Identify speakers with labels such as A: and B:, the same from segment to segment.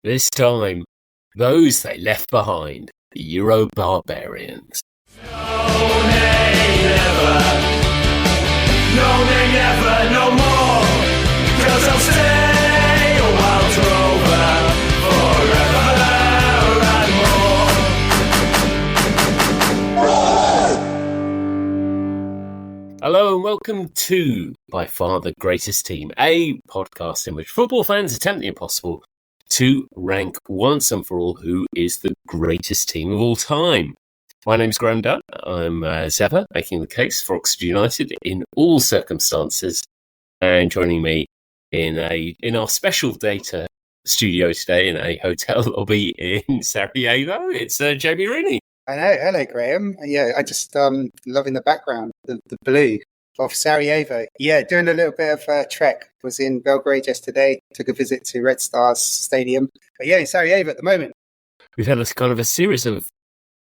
A: This time, those they left behind, the Euro Barbarians.
B: No, nay, never. No, nay, never, no more. 'Cause I'll stay a wild rover forever and more.
A: Hello and welcome to By Far the Greatest Team, a podcast in which football fans attempt the impossible to rank once and for all who is the greatest team of all time. My name's Graham Dunn. I'm, as ever, making the case for Oxford United in all circumstances. And joining me in our special data studio today in a hotel lobby in Sarajevo, it's Jamie Rooney.
C: Hello, Graham. Yeah, I just loving the background, the blue of Sarajevo. Yeah, doing a little bit of a trek. Was in Belgrade yesterday. Took a visit to Red Stars Stadium. But yeah, in Sarajevo at the moment.
A: We've had a series of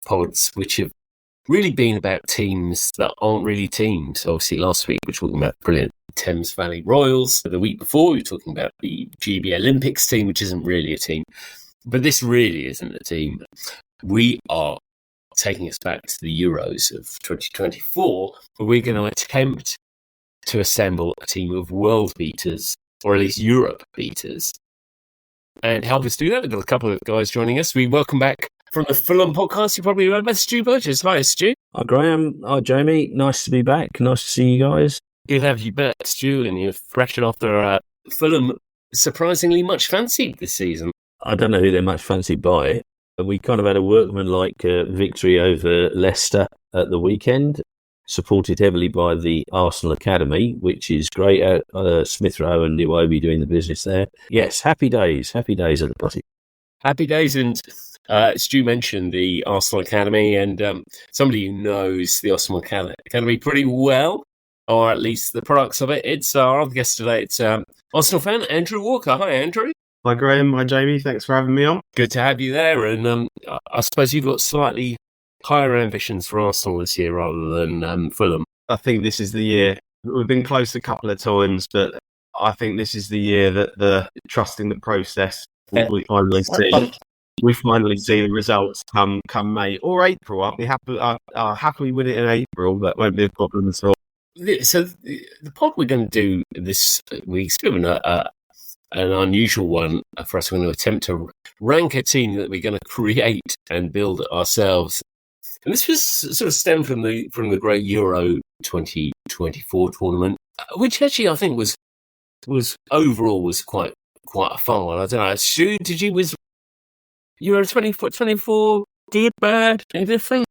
A: pods which have really been about teams that aren't really teams. Obviously, last week we were talking about brilliant Thames Valley Royals. The week before we were talking about the GB Olympics team, which isn't really a team. But this really isn't a team. We are taking us back to the Euros of 2024, where we're going to attempt to assemble a team of world beaters, or at least Europe beaters. And help us do that, we've got a couple of guys joining us. We welcome back from the Fulham podcast, you probably remember Stu Burgess. Hi, Stu.
D: Hi, Graham. Hi, Jamie. Nice to be back. Nice to see you guys.
A: Good to have you back, Stu, and you're fresh after Fulham surprisingly much fancied this season.
D: I don't know who they're much fancied by. We kind of had a workmanlike victory over Leicester at the weekend, supported heavily by the Arsenal Academy, which is great. Smith Rowe and Iwobi doing the business there. Yes, happy days at the party.
A: Happy days, and Stu mentioned the Arsenal Academy, and somebody who knows the Arsenal Academy pretty well, or at least the products of it. It's our other guest today. It's Arsenal fan Andrew Walker. Hi, Andrew.
E: Hi, Graham. Hi, Jamie. Thanks for having me on.
A: Good to have you there. And I suppose you've got slightly higher ambitions for Arsenal this year rather than Fulham.
E: I think this is the year. We've been close a couple of times, but I think this is the year that the trusting the process we finally see. We finally see the results come May or April. I'll happily win it in April. That won't be a problem at all.
A: So the pod we're going to do this week's given an unusual one for us. We're going to attempt to rank a team that we're going to create and build ourselves. And this was sort of stemmed from the great Euro 2024 tournament, which actually I think was overall was quite a fun one. I don't know. Stu, was Euro 24 good, bad, indifferent?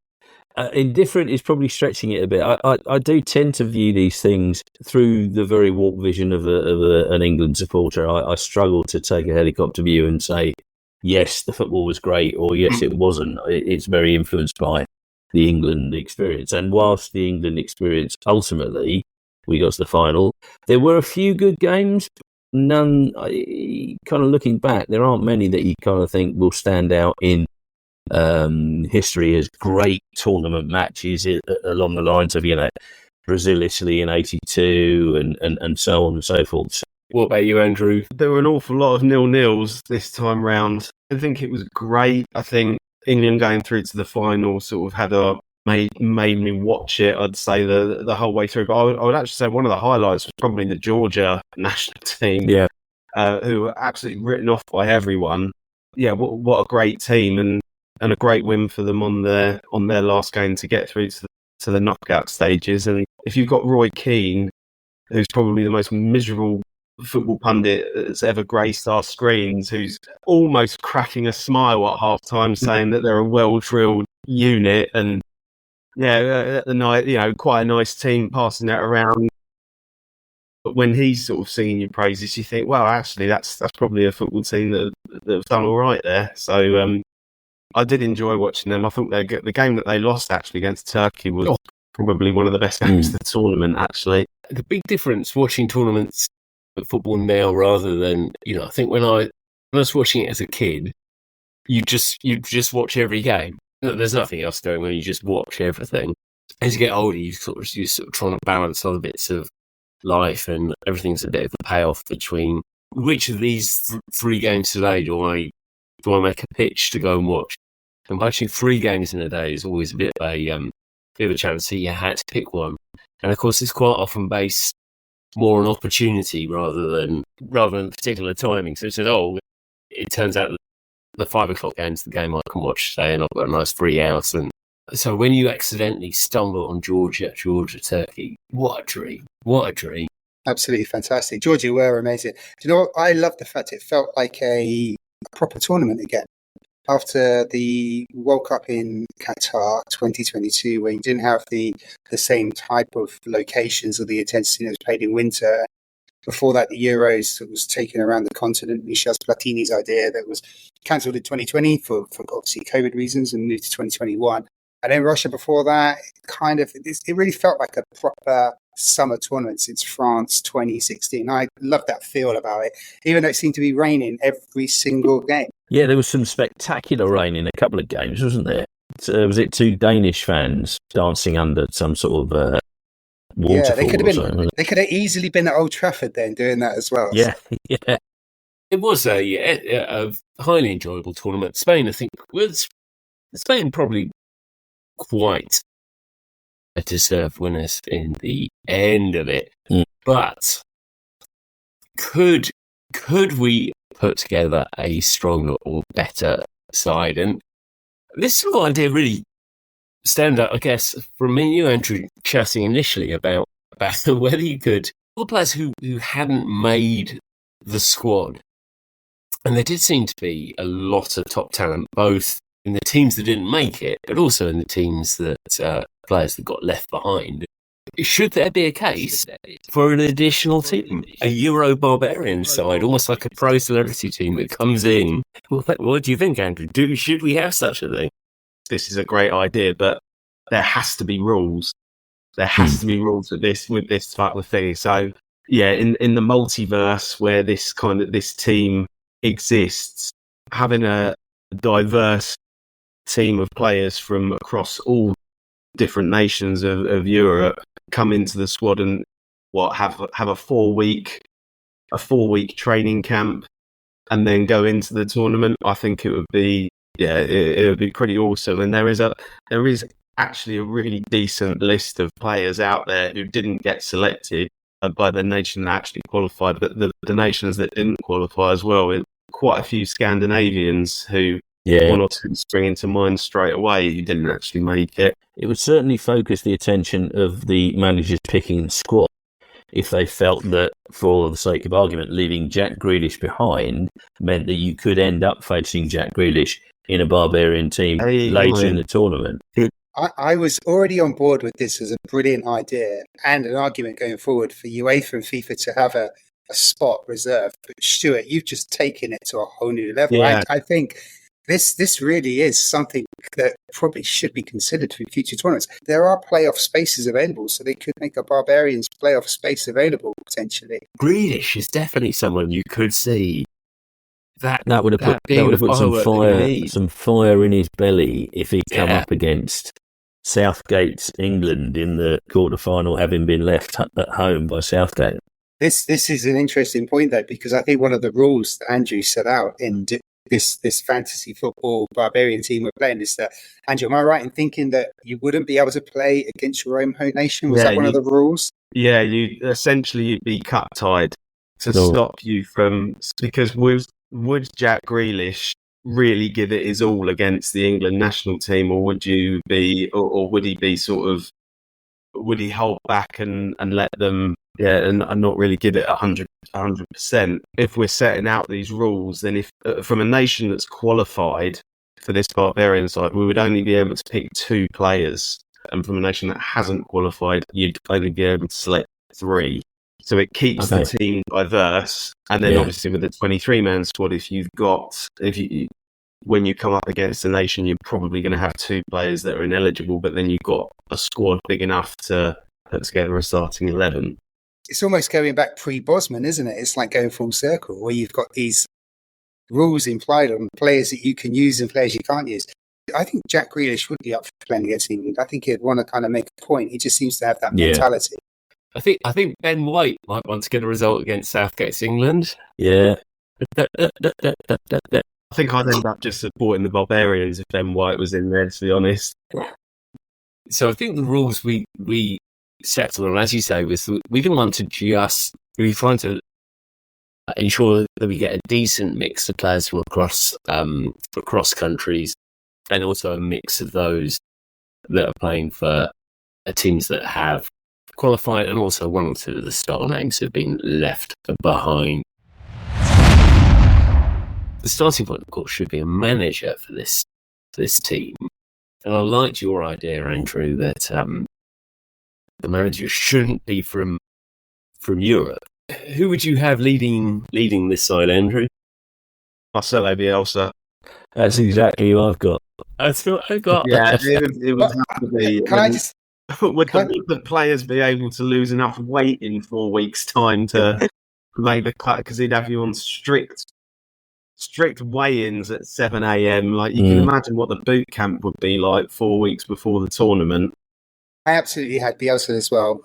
D: Indifferent is probably stretching it a bit. I do tend to view these things through the very warped vision of an England supporter. I struggle to take a helicopter view and say, yes, the football was great, or yes, it wasn't. It's very influenced by the England experience. And whilst the England experience, ultimately, we got to the final, there were a few good games. None, kind of looking back, there aren't many that you kind of think will stand out in history as great tournament matches along the lines of, Brazil, Italy in 82 and so on and so forth. So,
A: what about you, Andrew?
E: There were an awful lot of 0-0s this time round. I think it was great. I think England going through to the final sort of made me watch it, I'd say, the whole way through. But I would actually say one of the highlights was probably the Georgia national team, who were absolutely written off by everyone. Yeah, what a great team, and a great win for them on their last game to get through to the knockout stages. And if you've got Roy Keane, who's probably the most miserable football pundit that's ever graced our screens, who's almost cracking a smile at half time, saying that they're a well-drilled unit, and at the night, quite a nice team passing that around. But when he's sort of singing your praises, you think, well, actually, that's probably a football team that have done all right there. So I did enjoy watching them. I thought the game that they lost actually against Turkey was probably one of the best games of the tournament, actually.
A: The big difference watching tournaments of football now rather than, I think when I was watching it as a kid, you just watch every game. There's nothing else going on. You just watch everything. As you get older, you're sort of trying to balance other bits of life, and everything's a bit of a payoff between which of these three games today do I do I make a pitch to go and watch? And watching 3 games in a day is always a bit of a challenge, so you had to pick one. And of course, it's quite often based more on opportunity rather than particular timing. So it says, it turns out that the 5 o'clock game's the game I can watch today, and I've got a nice free house. And so when you accidentally stumble on Georgia, Turkey, what a dream! What a dream!
C: Absolutely fantastic. Georgia were amazing. Do you know what? I love the fact it felt like a proper tournament again. After the World Cup in Qatar 2022, where you didn't have the same type of locations or the intensity that was played in winter. Before that, the Euros was taken around the continent. Michel Platini's idea that was cancelled in 2020 for obviously COVID reasons and moved to 2021. And then Russia before that, it really felt like a proper summer tournament since France 2016. I love that feel about it, even though it seemed to be raining every single game.
D: Yeah, there was some spectacular rain in a couple of games, wasn't there? Was it 2 Danish fans dancing under some sort of waterfall?
C: Yeah, they could have easily been at Old Trafford then doing that as well.
D: Yeah, yeah.
A: It was a highly enjoyable tournament. Spain, I think, Spain probably quite deserved winners in the end of it. But could we put together a stronger or better side? And this sort of idea really stand out, I guess, from me and you, Andrew, chatting initially about whether you could, all the players who hadn't made the squad. And there did seem to be a lot of top talent, both in the teams that didn't make it, but also in the teams that players that got left behind. Should there be a case for an additional team, a Euro Barbarians side, almost like a pro celebrity team that comes in? What do you think, Andrew? Should we have such a thing?
E: This is a great idea, but there has to be rules. There has to be rules with this type of thing. So, yeah, in the multiverse where this team exists, having a diverse team of players from across all different nations of Europe come into the squad and have a 4-week training camp and then go into the tournament, I think it would be it would be pretty awesome. And there is actually a really decent list of players out there who didn't get selected by the nation that actually qualified, but the nations that didn't qualify as well. Quite a few Scandinavians who one or two spring into mind straight away who didn't actually make it.
D: It would certainly focus the attention of the managers picking the squad if they felt that, for the sake of argument, leaving Jack Grealish behind meant that you could end up facing Jack Grealish in a Barbarian team later in the tournament.
C: I was already on board with this as a brilliant idea and an argument going forward for UEFA and FIFA to have a spot reserved. But Stuart, you've just taken it to a whole new level.
E: Yeah.
C: I think this really is something that probably should be considered for future tournaments. There are playoff spaces available, so they could make a Barbarians playoff space available potentially.
A: Grealish is definitely someone you could see. That
D: would have put some fire in his belly if he'd come up against Southgate's England in the quarterfinal, having been left at home by Southgate.
C: This is an interesting point, though, because I think one of the rules that Andrew set out in this fantasy football Barbarian team we're playing is that, Andrew, am I right in thinking that you wouldn't be able to play against your own home nation? Was that one of the rules?
E: Yeah, you'd be cut tied to stop you from, because would Jack Grealish really give it his all against the England national team, or would you be, or would he be would he hold back and let them, and not really give it 100%? If we're setting out these rules, then if from a nation that's qualified for this Barbarian side, we would only be able to pick 2 players, and from a nation that hasn't qualified, you'd only be able to select 3. So it keeps the team diverse, and then obviously with the 23-man squad, when you come up against a nation, you're probably going to have 2 players that are ineligible, but then you've got a squad big enough to put together a starting 11.
C: It's almost going back pre-Bosman, isn't it? It's like going full circle, where you've got these rules implied on players that you can use and players you can't use. I think Jack Grealish would be up for playing against England. I think he'd want to kind of make a point. He just seems to have that mentality.
A: I think Ben White might want to get a result against Southgate's England.
D: Yeah.
E: I think I'd end up just supporting the Barbarians if Ben White was in there, to be honest.
A: So I think the rules we settled on, as you say, was we didn't want to just we trying to ensure that we get a decent mix of players from across countries, and also a mix of those that are playing for teams that have qualified, and also one or two of the star names have been left behind. The starting point, of course, should be a manager for this team. And I liked your idea, Andrew, that the manager shouldn't be from Europe. Who would you have leading this side, Andrew?
E: Marcelo Bielsa.
D: That's exactly who I've got.
A: That's what I got.
E: Yeah, it would have to be.
C: Can I just...
E: Would the players be able to lose enough weight in 4 weeks' time to make the cut? Because he'd have you on strict weigh-ins at 7 a.m. Like, you can imagine what the boot camp would be like 4 weeks before the tournament.
C: I absolutely had Bielsa as well.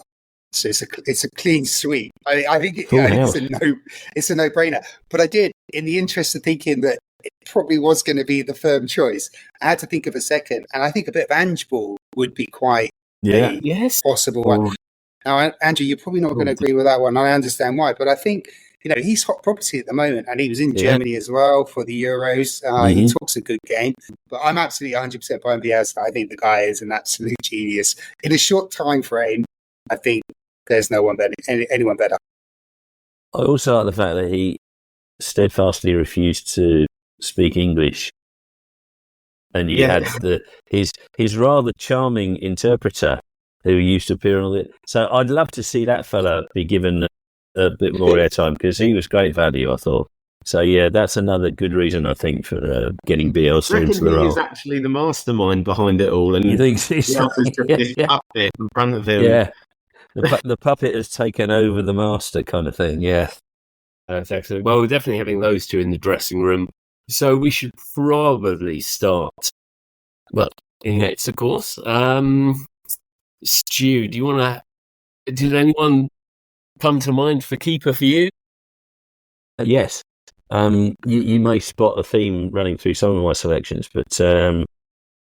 C: So it's a clean sweep. I think it's a no-brainer. But I did, in the interest of thinking that it probably was going to be the firm choice, I had to think of a second, and I think a bit of Ange ball would be quite a possible one. Now, Andrew, you're probably not going to agree with that one. I understand why, but I think he's hot property at the moment, and he was in Germany as well for the Euros. He talks a good game, but I'm absolutely 100% behind Bielsa. I think the guy is an absolute genius. In a short time frame, I think there's no one better, anyone better.
D: I also like the fact that he steadfastly refused to speak English, and you had his rather charming interpreter who used to appear on it. So I'd love to see that fella be given a bit more airtime, because he was great value, I thought. So yeah, that's another good reason, I think, for getting Bielsa into the role.
E: He's actually the mastermind behind it all, and
D: you think he's
E: puppet in front of him.
D: Yeah, the puppet has taken over the master, kind of thing. Yeah,
A: that's excellent. Well, we're definitely having those two in the dressing room, so we should probably start. Well, in Nets, of course. Stu, did anyone come to mind for keeper for you?
D: Yes. You may spot a theme running through some of my selections, but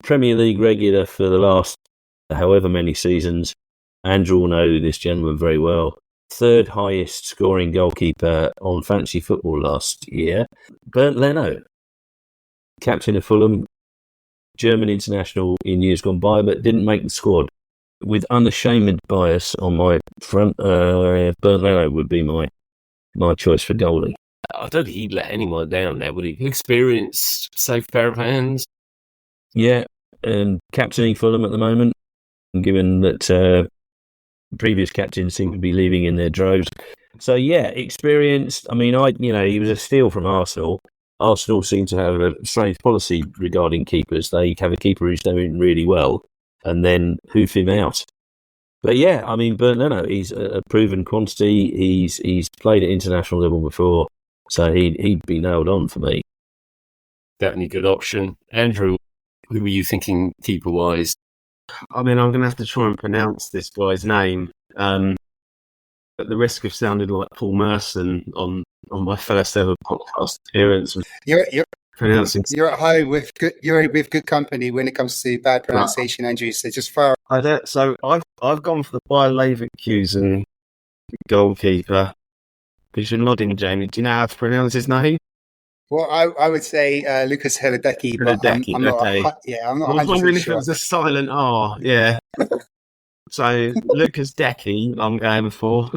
D: Premier League regular for the last however many seasons, Andrew will know this gentleman very well. Third highest scoring goalkeeper on fantasy football last year, Bernd Leno, captain of Fulham, German international in years gone by, but didn't make the squad. With unashamed bias on my front, Bernd Leno would be my choice for goalie.
A: I don't think he'd let anyone down there, would he? Experienced, safe pair of hands.
D: Yeah, and captaining Fulham at the moment, given that previous captains seem to be leaving in their droves. So yeah, experienced. I mean, he was a steal from Arsenal. Arsenal seem to have a strange policy regarding keepers. They have a keeper who's doing really well, and then hoof him out. But yeah, I mean, Bernd Leno, he's a proven quantity. He's played at international level before, so he'd be nailed on for me.
A: Definitely a good option. Andrew, who were you thinking keeper-wise?
E: I mean, I'm going to have to try and pronounce this guy's name, at the risk of sounding like Paul Merson on my first ever podcast appearance.
C: You're
E: pronouncing.
C: You're at home with good company when it comes to bad pronunciation, Andrew. So just fire.
E: So I've gone for the Bayer Leverkusen goalkeeper. Because you're nodding, Jamie. Do you know how to pronounce his name?
C: Well, I would say Lucas Hradecky, but I'm not.
E: Okay.
C: I'm not.
E: I was wondering if
C: sure.
E: it was a silent R. Yeah. So Lucas Decky, I'm going for.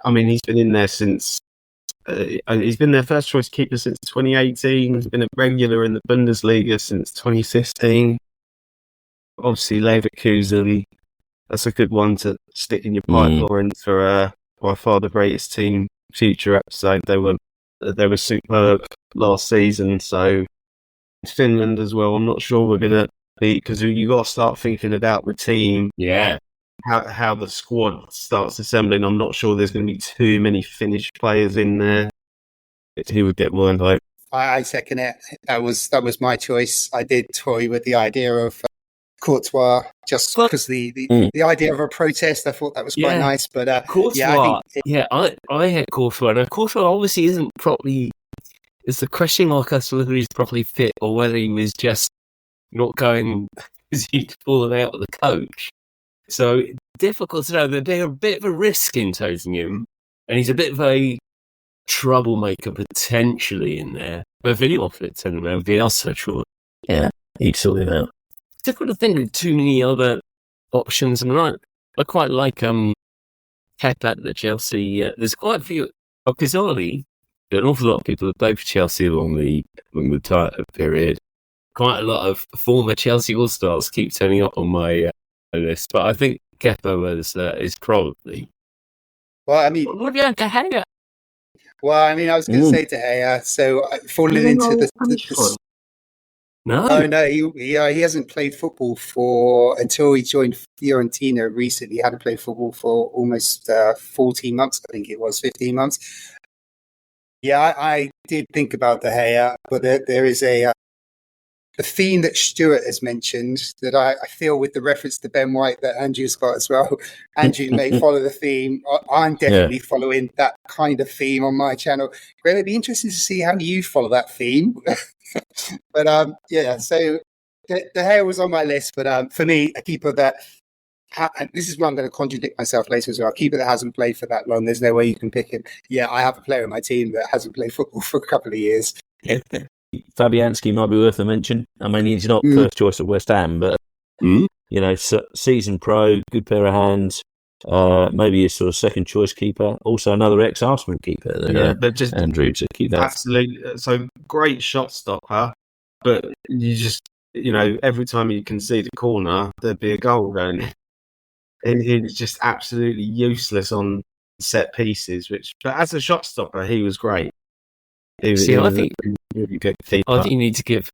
E: I mean, he's been in there since. He's been their first choice keeper since 2018. He's been a regular in the Bundesliga since 2015. Obviously, Leverkusen. That's a good one to stick in your pipeline for by far the greatest team future episode. They were superb last season. So Finland as well. I'm not sure we're gonna be, because you got to start thinking about the team.
A: Yeah.
E: How the squad starts assembling. I'm not sure there's going to be too many Finnish players in there who would get more invite.
C: I second it. That was my choice. I did toy with the idea of Courtois, just because the idea of a protest, I thought that was quite nice. But
A: Courtois, I had Courtois. Now, Courtois obviously isn't properly it's the question mark as to whether he's properly fit or whether he was just not going because he'd fallen out of the coach. So difficult to know. They're a bit of a risk in toting him, and he's a bit of a troublemaker potentially in there. But if anyone could turn him around, be us so sure.
D: Yeah, he'd sort him out.
A: Difficult to think of too many other options. And I quite like Kepa at the Chelsea. There's quite a few. Bizarrely, an awful lot of people have played for Chelsea along the period. Quite a lot of former Chelsea All-Stars keep turning up on my list, but I think Kepa is probably.
C: Well, I mean,
A: what have you had to hang it?
C: Well, I mean, I was going to say to Haya, so falling into the no, he hasn't played football until he joined Fiorentina recently. He hadn't played football for almost 14 months, I think it was 15 months. Yeah, I did think about the Haya, but there is a theme that Stuart has mentioned that I feel with the reference to Ben White that Andrew's got as well. Andrew may follow the theme. I'm definitely following that kind of theme on my channel. Graham, it'd be interesting to see how you follow that theme. But so the Hale was on my list. But for me, a keeper that, and this is where I'm going to contradict myself later as well, a keeper that hasn't played for that long, there's no way you can pick him. Yeah, I have a player in my team that hasn't played football for a couple of years.
D: Fabianski might be worth a mention. I mean, he's not first choice at West Ham, but seasoned pro, good pair of hands. Maybe a sort of second choice keeper. Also, another ex-Arsenal keeper.
E: But just
D: Andrew to keep that.
E: Absolutely. So great shot stopper, but you just every time you concede a corner, there'd be a goal going in. And he's just absolutely useless on set pieces. But as a shot stopper, he was great.
A: I think you need to give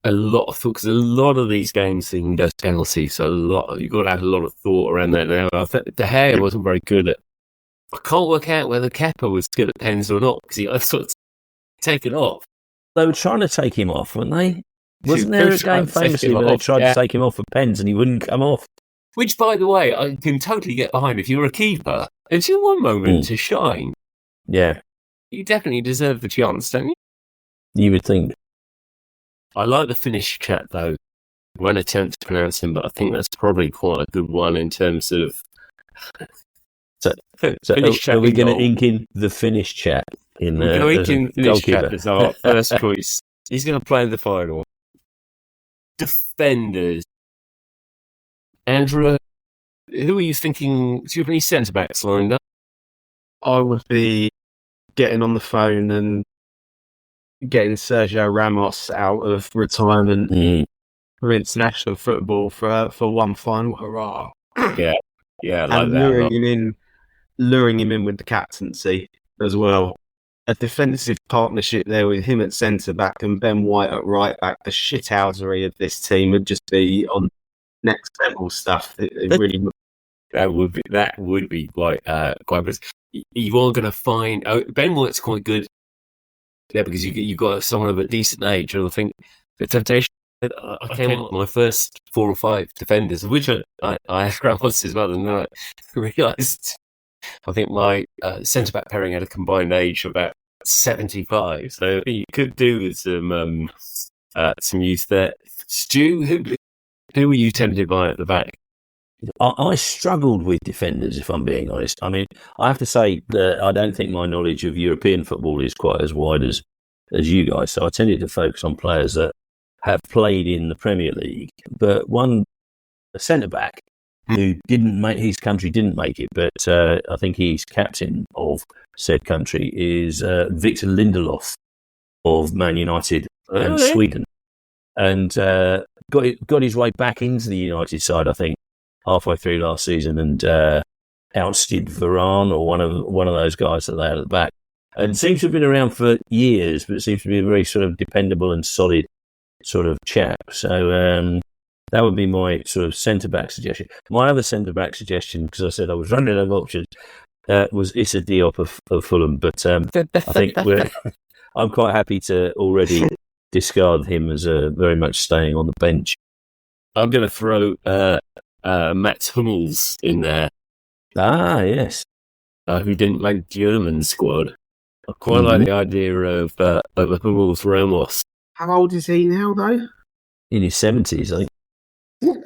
A: a lot of thought because a lot of these games can go to penalties. So you've got to have a lot of thought around that. Now, I think De Gea wasn't very good at. I can't work out whether Kepa was good at pens or not because he got sort of taken off.
D: They were trying to take him off, weren't they? Wasn't there a game famously where they tried to take him off for pens and he wouldn't come off?
A: Which, by the way, I can totally get behind. If you're a keeper, it's your one moment to shine.
D: Yeah.
A: You definitely deserve the chance, don't you?
D: You would think.
A: I like the Finnish chat, though. I won't attempt to pronounce him, but I think that's probably quite a good one in terms of...
D: So are we going to ink in the Finnish chat?
A: We're going to ink in the Finnish chat as our first choice. He's going to play in the final. Defenders. Andrew, who are you thinking? Do you have any centre-backs lined up?
E: I would be getting on the phone and getting Sergio Ramos out of retirement for international football for one final hurrah.
A: Yeah, like
E: and
A: that.
E: Luring him in with the captaincy as well. A defensive partnership there with him at centre back and Ben White at right back. The shithousery of this team would just be on next level stuff. It really
A: that would be quite good. You are going to find Ben White's quite good there because you've got someone of a decent age. And I think the temptation. I came up with my first 4 or 5 defenders, of which I had Ramos as well, and then I realised I think my centre back pairing had a combined age of about 75. So you could do with some youth there. Stu, who were you tempted by at the back?
D: I struggled with defenders, if I'm being honest. I mean, I have to say that I don't think my knowledge of European football is quite as wide as you guys. So I tended to focus on players that have played in the Premier League. But a centre-back who his country didn't make it, but I think he's captain of said country, is Victor Lindelof of Man United and Sweden. And got his way back into the United side, I think, halfway through last season and ousted Varane or one of those guys that they had at the back. And seems to have been around for years, but seems to be a very sort of dependable and solid sort of chap. So that would be my sort of centre-back suggestion. My other centre-back suggestion, because I said I was running out of options, was Issa Diop of Fulham. But I think I'm quite happy to already discard him as very much staying on the bench.
A: I'm going to throw Mats Hummels in there.
D: Ah, yes.
A: Who didn't make German squad. I quite like the idea of Hummels Ramos.
E: How old is he now, though?
D: In his 70s, I think.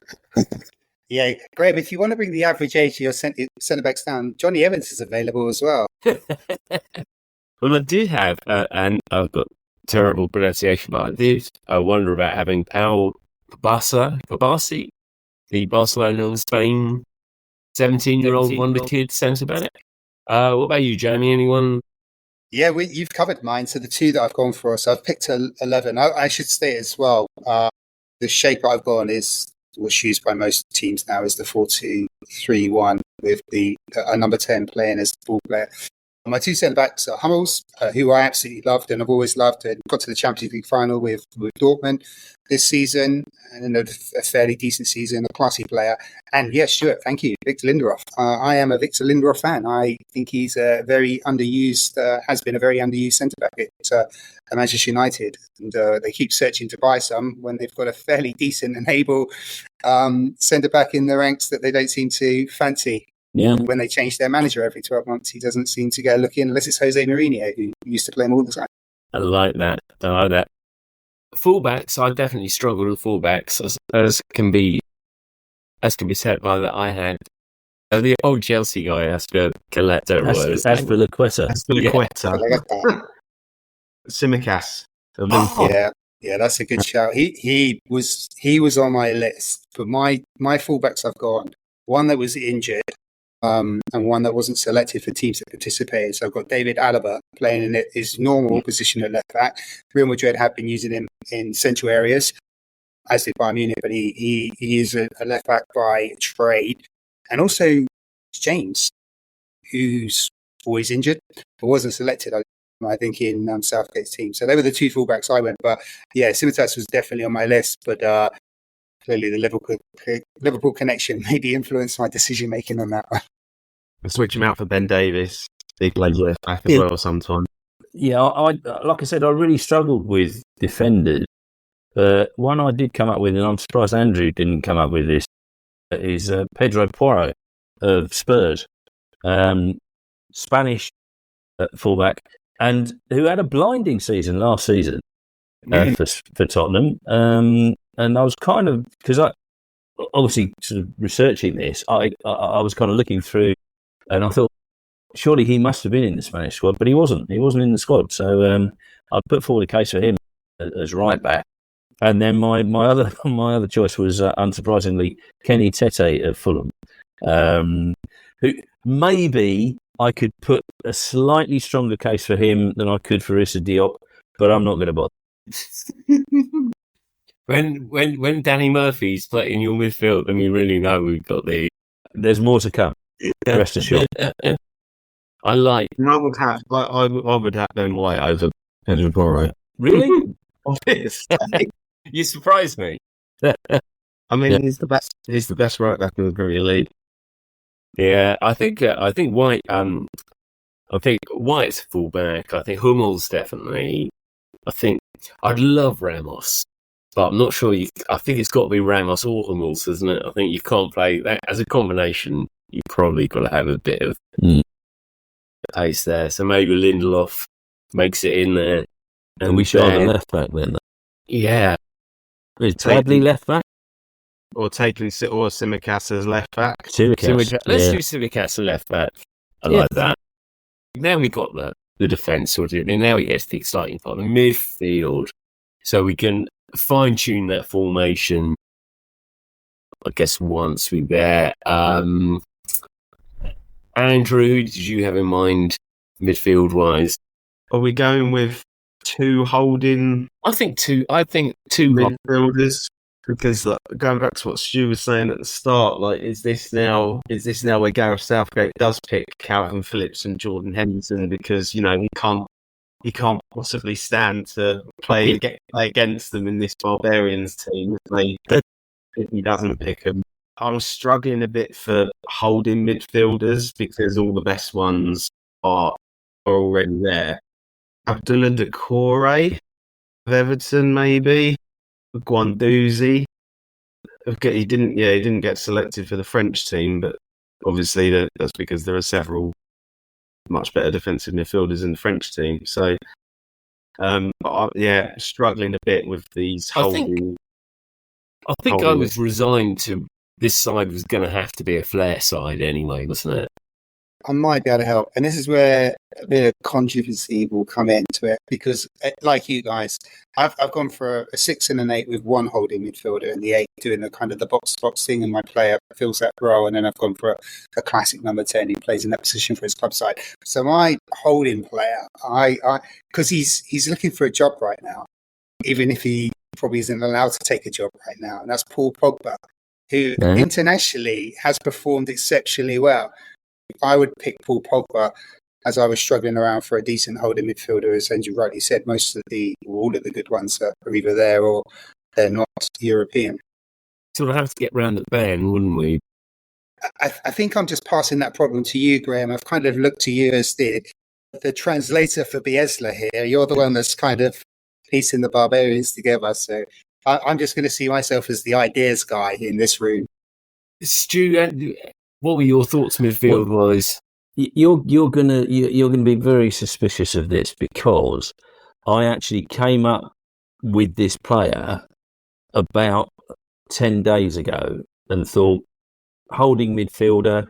C: Yeah, Graham, if you want to bring the average age of your centre backs down, Johnny Evans is available as well.
A: Well, I did have, and I've got terrible pronunciation, but I did wonder about having Pau Pabasi, the Barcelona and Spain 17-year-old wonder kid centre back. What about you, Jamie? Anyone?
C: Yeah, you've covered mine. So the two that I've gone for, so I've picked 11. I should state as well, the shape I've gone is what's used by most teams now is the 4-2-3-1 with the number 10 playing as the ball player. My two centre-backs are Hummels, who I absolutely loved and I've always loved, and got to the Champions League final with Dortmund this season, and a fairly decent season, a classy player. And yes, Stuart, thank you, Victor Lindelof. I am a Victor Lindelof fan. I think he's a very underused, has been a very underused centre-back at Manchester United. And they keep searching to buy some when they've got a fairly decent and able centre-back in the ranks that they don't seem to fancy.
D: Yeah.
C: When they change their manager every 12 months, he doesn't seem to go looking unless it's Jose Mourinho, who used to play him all the time.
A: I like that. Fullbacks, I definitely struggled with fullbacks, as can be said by that. I had the old Chelsea guy,
D: Aspilicueta.
E: Simicas.
C: Yeah, that's a good shout. He was on my list, but my fullbacks I've got one that was injured, and one that wasn't selected for teams that participated. So I've got David Alaba playing in his normal position at left back. Real Madrid have been using him in central areas, as did Bayern Munich, but he is a left back by trade. And also James, who's always injured, but wasn't selected, I think, in Southgate's team. So they were the two fullbacks I went. But yeah, Simitas was definitely on my list, but clearly the Liverpool connection maybe influenced my decision making on that one.
E: Switch him out for Ben Davis. He plays left back as well sometimes.
D: Yeah, I like I said, I really struggled with defenders. One I did come up with, and I'm surprised Andrew didn't come up with this, is Pedro Porro of Spurs, Spanish fullback, and who had a blinding season last season for Tottenham. And I was kind of, because I obviously sort of researching this, I was kind of looking through, and I thought surely he must have been in the Spanish squad, but he wasn't. He wasn't in the squad, so I put forward a case for him as right back. And then my other choice was unsurprisingly Kenny Tete of Fulham, who maybe I could put a slightly stronger case for him than I could for Issa Diop, but I'm not going to bother.
A: When Danny Murphy's playing your midfield, then we really know we've got the.
D: There's more to come. Rest assured.
A: I like.
E: I would have Ben White over Pedro Porro.
D: Really?
E: Obviously.
A: You surprised me.
E: I mean, he's the best. He's the best right back in the Premier League.
A: Yeah, I think White. I think White's fullback. I think Hummels definitely. I think I'd love Ramos, but I'm not sure. I think it's got to be Ramos or Hummels, isn't it? I think you can't play that as a combination. You probably got to have a bit of pace there. So maybe Lindelof makes it in there.
D: And we should have a left back then.
A: Yeah.
D: Is Bradley left back?
E: Or taking or Simicas as left back.
A: Let's do Simicas left back. I like that. Now we've got the defence sorted, and now it gets the exciting part, the midfield. So we can fine tune that formation, I guess, once we're there. Andrew, who did you have in mind midfield wise?
E: Are we going with two holding?
A: I think two
E: midfielders. Because going back to what Stu was saying at the start, is this now where Gareth Southgate does pick Calvin Phillips and Jordan Henderson, because he can't possibly stand to play against them in this Barbarians team if he doesn't pick them. I'm struggling a bit for holding midfielders because all the best ones are already there. Abdullah Doucouré of Everton, maybe. Guendouzi. He didn't get selected for the French team, but obviously that's because there are several much better defensive midfielders in the French team. So, struggling a bit with these holding.
A: I think I was resigned to this side was going to have to be a flair side anyway, wasn't it?
C: I might be able to help. And this is where a bit of controversy will come into it because, like you guys, I've gone for a 6 and an 8 with one holding midfielder and the 8 doing the kind of the box thing, and my player fills that role. And then I've gone for a classic number 10 who plays in that position for his club side. So my holding player, because he's looking for a job right now, even if he probably isn't allowed to take a job right now, and that's Paul Pogba, who internationally has performed exceptionally well. I would pick Paul Pogba as I was struggling around for a decent holding midfielder. As Andrew rightly said, all of the good ones are either there or they're not European.
A: So we'll have to get round the band, wouldn't we?
C: I think I'm just passing that problem to you, Graham. I've kind of looked to you as the translator for Bielsa here. You're the one that's kind of piecing the Barbarians together. So I'm just going to see myself as the ideas guy in this room.
A: Stu, what were your thoughts midfield-wise?
D: You're gonna be very suspicious of this because I actually came up with this player about 10 days ago and thought holding midfielder,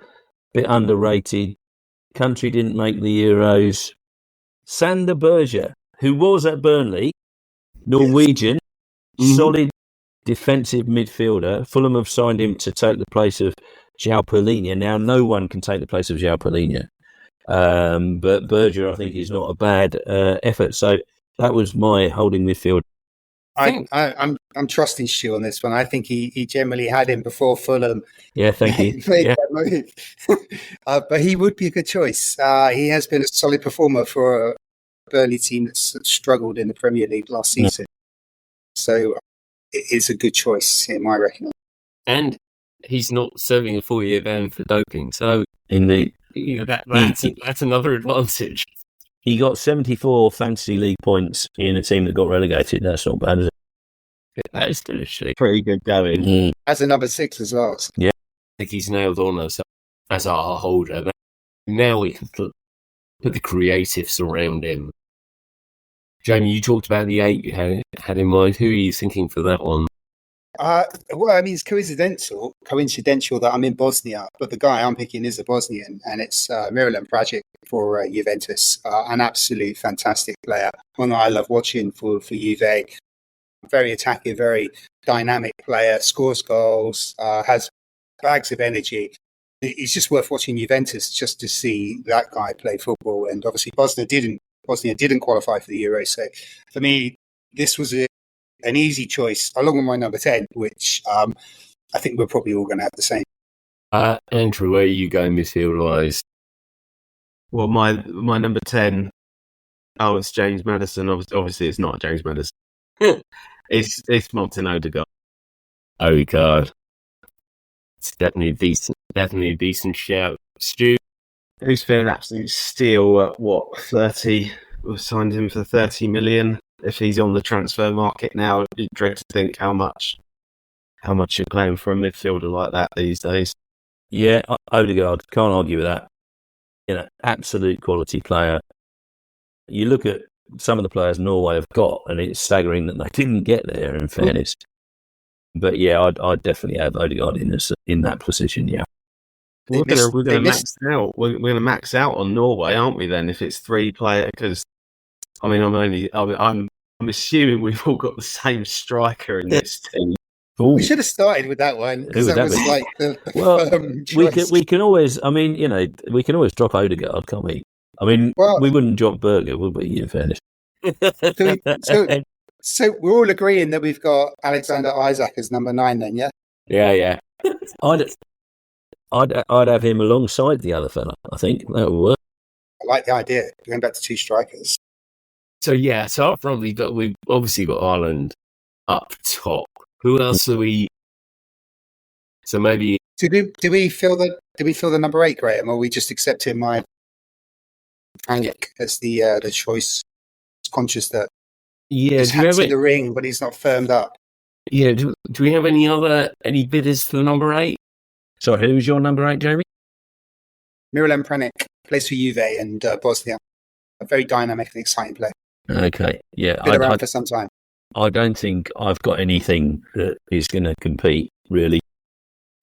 D: bit underrated. Country didn't make the Euros. Sander Berger, who was at Burnley, Norwegian, solid defensive midfielder. Fulham have signed him to take the place of João Palhinha. Now, no one can take the place of João Palhinha. But Berger, I think, is not a bad effort. So that was my holding midfield.
C: I'm trusting Stu on this one. I think he generally had him before Fulham.
D: Yeah, thank you.
C: But he would be a good choice. He has been a solid performer for a Burnley team that's struggled in the Premier League last season. So it's a good choice, in my reckoning.
A: And he's not serving a 4-year ban for doping. So
D: indeed,
A: that's another advantage.
D: He got 74 fantasy league points in a team that got relegated. That's not bad, is it?
A: That is still actually
E: pretty good going.
C: As a number 6 as well.
A: Yeah. I think he's nailed on us as our holder. Now we can put the creatives around him. Jamie, you talked about the 8 you had in mind. Who are you thinking for that one?
C: Well, I mean, it's coincidental that I'm in Bosnia, but the guy I'm picking is a Bosnian, and it's Miralem Prajic for Juventus. An absolute fantastic player, one that I love watching for Juve. Very attacking, very dynamic player, scores goals, has bags of energy. It's just worth watching Juventus just to see that guy play football. And obviously, Bosnia didn't qualify for the Euro, so for me, this was an easy choice, along with my number 10, which I think we're probably all going to have the same.
A: Andrew, where are you going midfield-wise?
E: Well, my number 10, it's James Maddison. Obviously, it's not James Maddison. It's Martin Odegaard.
A: Odegaard. It's definitely a decent shout. Stu?
E: Who's been an absolute steal at, 30? We've signed him for 30 million. If he's on the transfer market now, you dread to think how much you're paying for a midfielder like that these days.
D: Yeah, Odegaard, can't argue with that. Absolute quality player. You look at some of the players Norway have got, and it's staggering that they didn't get there, in fairness. But yeah, I'd definitely have Odegaard in that position, yeah.
E: We're going to max out. We're going to max out on Norway, aren't we? Then, if it's 3 players, because I mean, I'm assuming we've all got the same striker in this team.
C: Ooh. We should have started with that one because that was like the choice.
D: We can always. I mean, we can always drop Odegaard, can't we? I mean, we wouldn't drop Burgess, would we? In fairness.
C: So we're all agreeing that we've got Alexander Isak as number 9, then, yeah.
A: Yeah.
D: I'd have him alongside the other fella. I think that would work.
C: I like the idea going back to 2 strikers.
A: So up front we've obviously got Haaland up top. Who else are we? So maybe
C: do we feel the number 8, Graham, or are we just accepting my Panic as the choice? Conscious that he's in the ring, but he's not firmed up.
A: Yeah. Do we have any bidders for the number 8?
D: Sorry, who's your number 8, Jamie?
C: Miralem Pjanic Plays for Juve and Bosnia. A very dynamic and exciting player.
D: Okay, yeah.
C: Been around for some time.
D: I don't think I've got anything that is going to compete, really.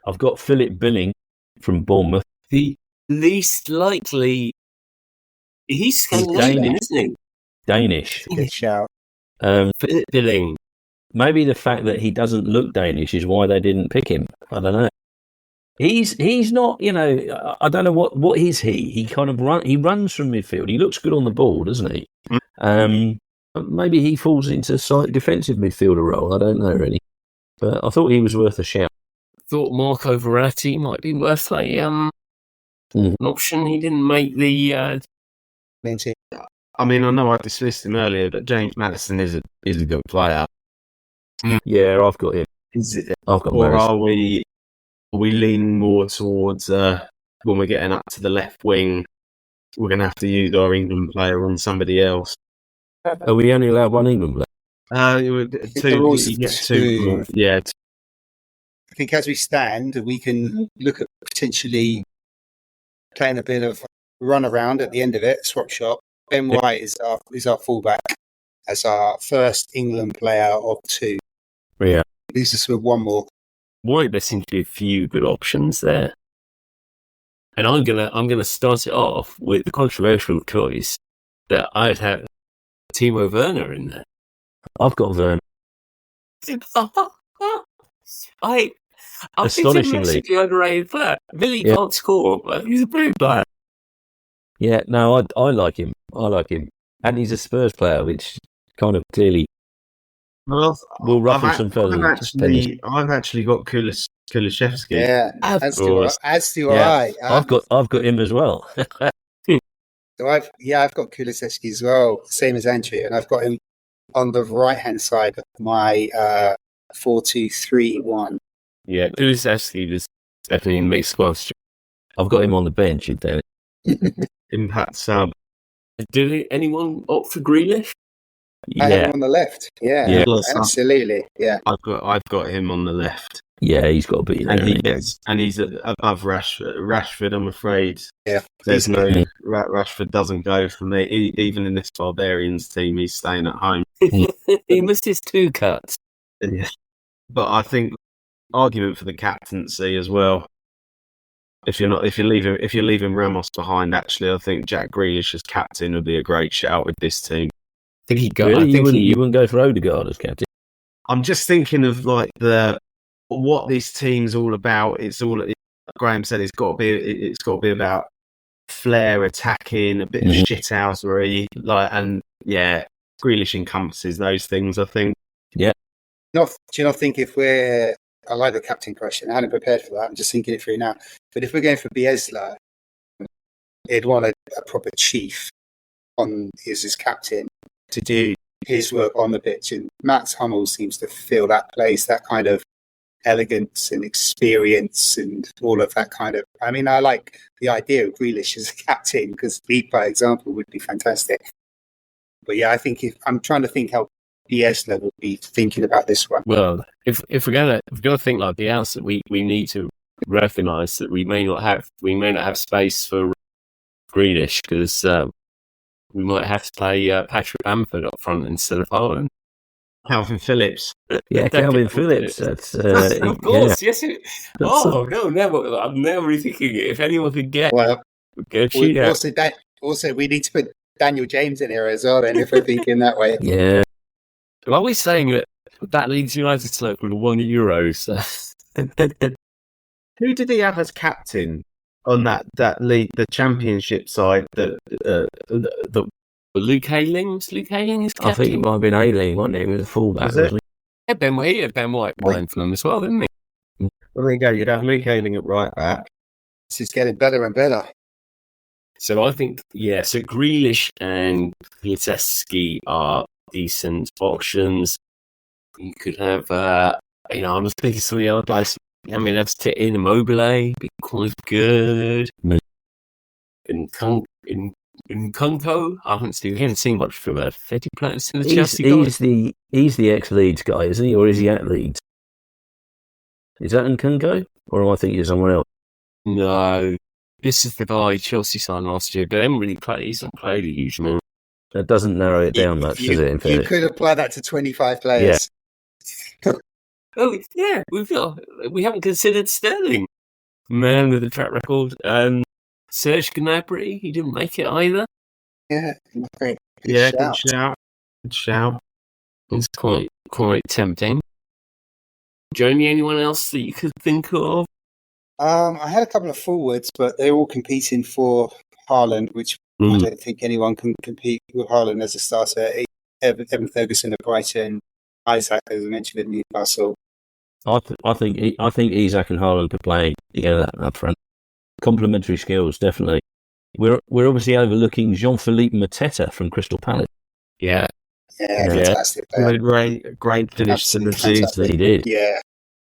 D: I've got Philip Billing from Bournemouth.
A: The least likely. He's Scandinavian, isn't he?
D: Danish.
C: Good shout.
A: Philip Billing.
D: Maybe the fact that he doesn't look Danish is why they didn't pick him. I don't know. He's not, I don't know what is he. He kind of runs from midfield. He looks good on the ball, doesn't he? Maybe he falls into a slight defensive midfielder role. I don't know really, but I thought he was worth a shout.
A: Thought Marco Verratti might be worth an option. He didn't make the.
E: I mean, I know I dismissed him earlier, but James Maddison is a good player.
D: Yeah, I've got him. I've got.
E: Or are we leaning more towards when we're getting up to the left wing? We're going to have to use our England player on somebody else.
D: Are we only allowed one England player?
C: Two.
E: Yeah.
C: I think as we stand, we can look at potentially playing a bit of run around at the end of it, swap shop. Ben White is our fullback as our first England player of two.
D: Yeah.
C: Leaves us with one more.
A: White, there seem to be a few good options there. And I'm gonna start it off with the controversial choice that I'd have Timo Werner in there.
D: I've got Werner.
A: I
D: Astonishingly.
A: think he's a massively underrated player. Really can't score, but he's a brilliant player.
D: Yeah, no, I like him. And he's a Spurs player, which kind of clearly will ruffle some feathers.
E: I've actually got Kulishevsky.
C: Yeah, as do I.
D: I've got him as well.
C: So I've got Kulishevsky as well, same as Andrew, and I've got him on the right hand side of my 4-2-3-1.
A: Yeah, Kulishevsky was definitely in mixed squad.
D: I've got him on the bench, in there.
E: Impact sub.
A: Did anyone opt for Grealish?
C: I have him on the left. Yeah, absolutely. Yeah,
E: I've got him on the left.
D: Yeah, he's got to be there.
E: And he's above Rashford. I'm afraid.
C: Yeah,
E: there's no Rashford doesn't go for me. Even in this Barbarians team, he's staying at home.
A: He missed his 2 cuts.
E: Yeah, but I think argument for the captaincy as well. If you're leaving Ramos behind, actually, I think Jack Grealish as captain would be a great shout with this team.
A: I think he'd go.
D: Really? You wouldn't go for Odegaard as captain?
E: I'm just thinking of like what this team's all about. Graham said it's got to be about flair, attacking, a bit of shithousery, Grealish encompasses those things, I think.
D: Yeah.
C: Do you not think I like the captain question. I hadn't prepared for that. I'm just thinking it through now. But if we're going for Bielsa, he'd want a proper chief on his captain to do his work on the pitch. And Mats Hummels seems to fill that place, that kind of elegance and experience and all of that kind of... I mean, I like the idea of Grealish as a captain because lead by example would be fantastic. But yeah, I think I'm trying to think how Bielsa would be thinking about this one.
A: Well, if we're gonna think like the outset, we need to recognise that we may not have space for Grealish because we might have to play Patrick Bamford up front instead of Haaland.
E: Calvin Phillips.
D: Yeah, Calvin Phillips. That's
A: of course, yes. I'm now rethinking it. If anyone could get
C: also we need to put Daniel James in here as well. Then, if we're thinking that way,
D: yeah.
A: Well, are we saying that Leeds United slope would have won Euros?
E: Who did he have as captain on that league, the Championship side?
A: Luke Ayling? Was Luke Ayling his captain?
D: I think it might have been Ayling, wasn't it? He was a fullback, wasn't
A: he? Yeah, Ben White playing for them as well, didn't he?
E: Well, there you go. You'd have Luke Ayling at right back.
C: This is getting better and better.
A: So I think, so Grealish and Kulishevsky are decent options. You could have, I'm just thinking some of the other guys. I mean, that's in Immobile, be quite good. In Kunko, I haven't seen much from a 30 players in the Chelsea guys.
D: He's the ex-Leeds guy, isn't he? Or is he at Leeds? Is that in Kunko? Or am I thinking of someone else?
A: No. This is the guy Chelsea signed last year, but they haven't really played. He's not played a huge amount.
D: That doesn't narrow it down much, does it? In
C: You
D: fairness,
C: could apply that to 25 players.
A: Oh yeah, we haven't considered Sterling, man with a track record. Serge Gnabry, he didn't make it either.
C: Yeah, great.
E: Yeah, good shout. Good shout.
A: It's quite tempting. Jamie, anyone else that you could think of?
C: I had a couple of forwards, but they're all competing for Haaland, which I don't think anyone can compete with Haaland as a starter. Evan Ferguson at Brighton, Isaac, as I mentioned, at Newcastle.
D: I think Isak and Haaland could play together up front. Complementary skills, definitely. We're obviously overlooking Jean-Philippe Mateta from Crystal Palace.
C: Yeah, fantastic.
E: Great finish to the season.
D: He did.
C: Yeah.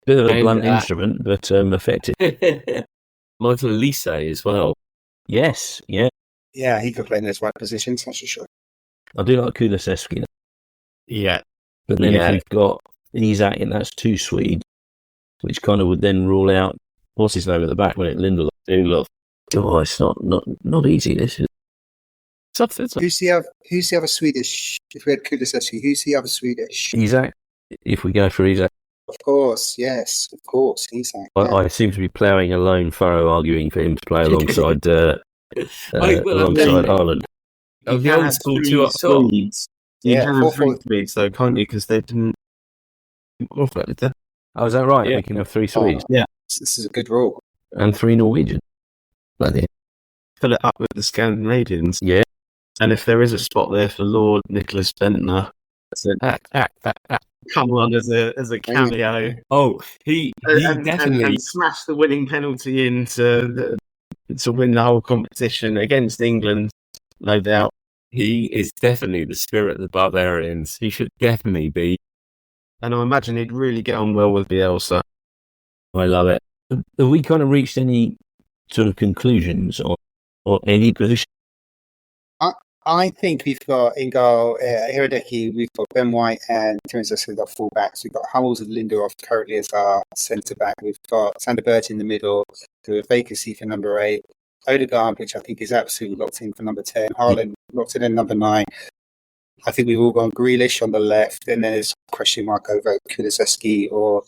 D: Bit of a blunt instrument, but effective.
A: Michael Elise as well.
D: Yes, yeah.
C: Yeah, he could play in those right positions, that's for sure.
D: I do like Kulusevski.
E: Yeah.
D: But then if you've got Isak, and that's two Swedes, which kind of would then rule out, what's his name at the back when it Lindelof. Oh, it's not easy, this is.
C: Who's the other Swedish? If we had Kulusevski, who's the other Swedish?
D: Isak, if we go for Isak.
C: Of course, yes, of course, Isak.
D: I seem to be ploughing a lone furrow arguing for him to play alongside Haaland.
A: Oh, the old school two up top.
E: You can have three Swedes, though, can't you? Because they didn't.
D: Oh, is that right?
E: Yeah.
D: We can have three Swedes.
E: Yeah.
C: This is a good rule.
D: And three Norwegians.
E: Fill it up with the Scandinavians.
D: Yeah.
E: And if there is a spot there for Lord Nicholas Bentner, come on as a cameo.
A: Oh, he definitely
E: and smash the winning penalty in to win the whole competition against England, no doubt.
A: He is definitely the spirit of the Barbarians. He should definitely be.
E: And I imagine he'd really get on well with Bielsa.
D: I love it. Have we kind of reached any sort of conclusions or any position?
C: I think we've got in goal, Hirodeki, we've got Ben White and Terence Esser, our full-backs. We've got Hummels and Lindelof currently as our centre-back. We've got Sander Berge in the middle, to a vacancy for number 8. Odegaard, which I think is absolutely locked in for number 10. Haaland locked in number 9. I think we've all gone Grealish on the left, and then there's a question mark over Kulusevski or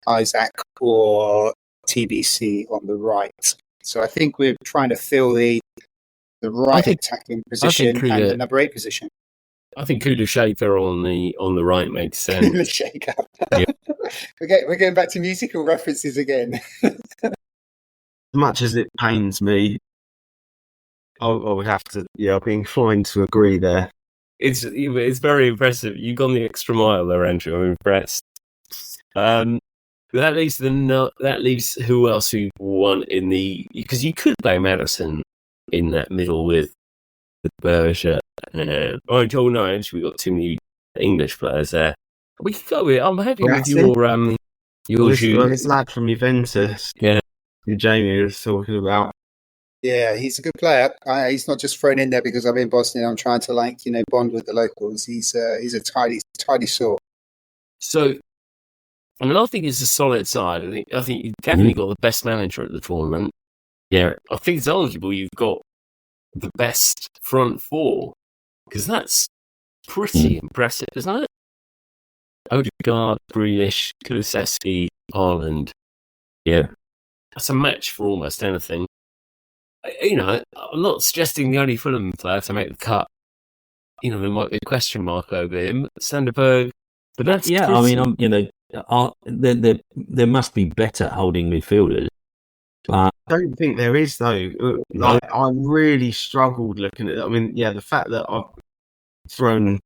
C: Isaac or TBC on the right. So I think we're trying to fill the right attacking position and the number 8 position.
A: I think Kulusevski on the right makes sense.
C: Shake up. Yeah. We're going back to musical references again.
E: As much as it pains me, I would have to. Yeah, I'll be inclined to agree there.
A: It's very impressive. You've gone the extra mile there, Andrew. I'm impressed. That leaves who else who won in the, because you could play Madison in that middle with Berger. No, actually, we've got too many English players there. We could go with. I'm happy with your
E: this lad from Juventus.
A: Yeah,
E: who Jamie was talking about.
C: Yeah, he's a good player. He's not just thrown in there because I'm in Boston. I'm trying to bond with the locals. He's a tidy sort.
A: So, and I think it's a solid side. I think you've definitely got the best manager at the tournament. Yeah, I think it's eligible. You've got the best front four, because that's pretty impressive, isn't it? Odegaard, Grealish, Kulusevski, Haaland. Yeah, that's a match for almost anything. I'm not suggesting the only Fulham player to make the cut. There might be a question mark over him, Sanderberg. But that's
D: pretty... I mean, there must be better holding midfielders.
E: I don't think there is, though. I really struggled looking at it. I mean, the fact that I've thrown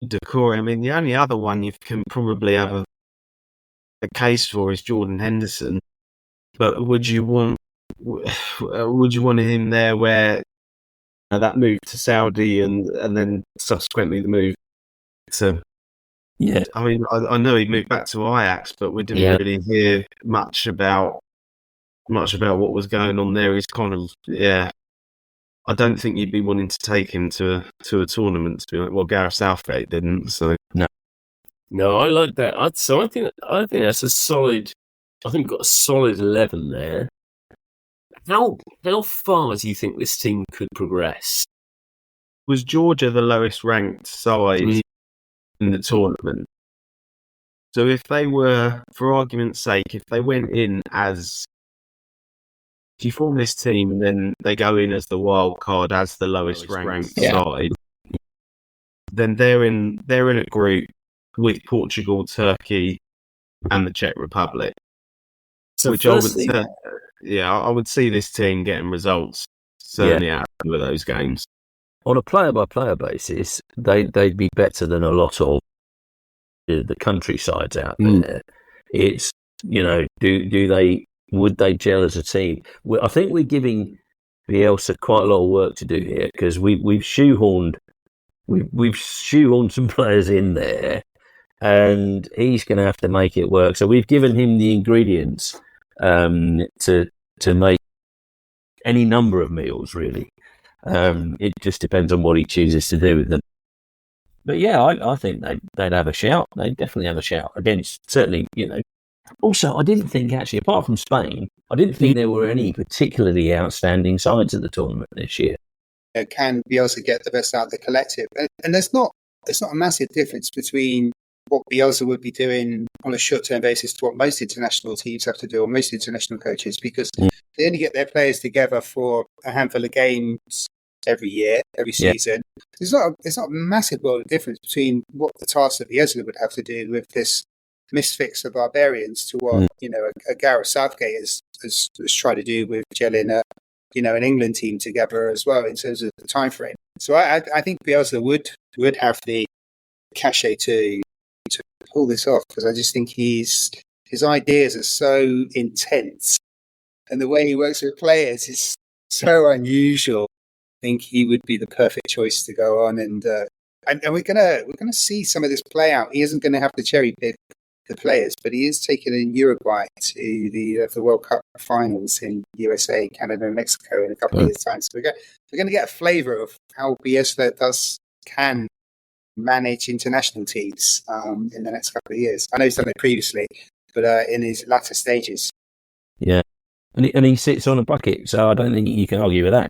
E: Detour, I mean, the only other one you can probably have a case for is Jordan Henderson. But would you want him there where that move to Saudi and then subsequently the move to...
D: Yeah,
E: I mean, I know he moved back to Ajax, but we didn't really hear much about what was going on there. He's kind of, I don't think you'd be wanting to take him to a tournament. To be like, well, Gareth Southgate didn't, so
A: no, I like that. I think that's a solid. I think we've got a solid 11 there. how far do you think this team could progress?
E: Was Georgia the lowest ranked side
A: Mm.
E: in the tournament? So if they were, for argument's sake, if they went in as, if you form this team and then they go in as the wild card as the lowest ranked side, then they're in a group with Portugal, Turkey, and the Czech Republic.
A: So
E: Which I would
A: firstly,
E: say, I would see this team getting results certainly out of those games.
D: On a player-by-player basis, they'd be better than a lot of the countrysides out there. It's, would they gel as a team? I think we're giving Bielsa quite a lot of work to do here, because we've shoehorned some players in there, and he's going to have to make it work. So we've given him the ingredients to make any number of meals, really. It just depends on what he chooses to do with them. But yeah, I think they'd have a shout. They'd definitely have a shout against, certainly, Also, I didn't think, actually, apart from Spain, I didn't think there were any particularly outstanding sides at the tournament this year.
C: Can Bielsa get the best out of the collective? And there's not a massive difference between what Bielsa would be doing on a short-term basis to what most international teams have to do, or most international coaches, because they only get their players together for a handful of games every year, every season. There's not a massive world of difference between what the task that Bielsa would have to do with this misfix of Barbarians to what a Gareth Southgate has tried to do with gelling an England team together as well in terms of the time frame. So I think Bielsa would have the cachet to pull this off, because I just think his ideas are so intense, and the way he works with players is so unusual. I think he would be the perfect choice to go on, and we're gonna see some of this play out. He isn't going to have to cherry pick the players, but he is taking in Uruguay to the World Cup finals in USA, Canada, and Mexico in a couple of years' time. So we're going to get a flavour of how Bielsa can manage international teams in the next couple of years. I know he's done it previously, but in his latter stages.
D: Yeah, and he sits on a bucket, so I don't think you can argue with that.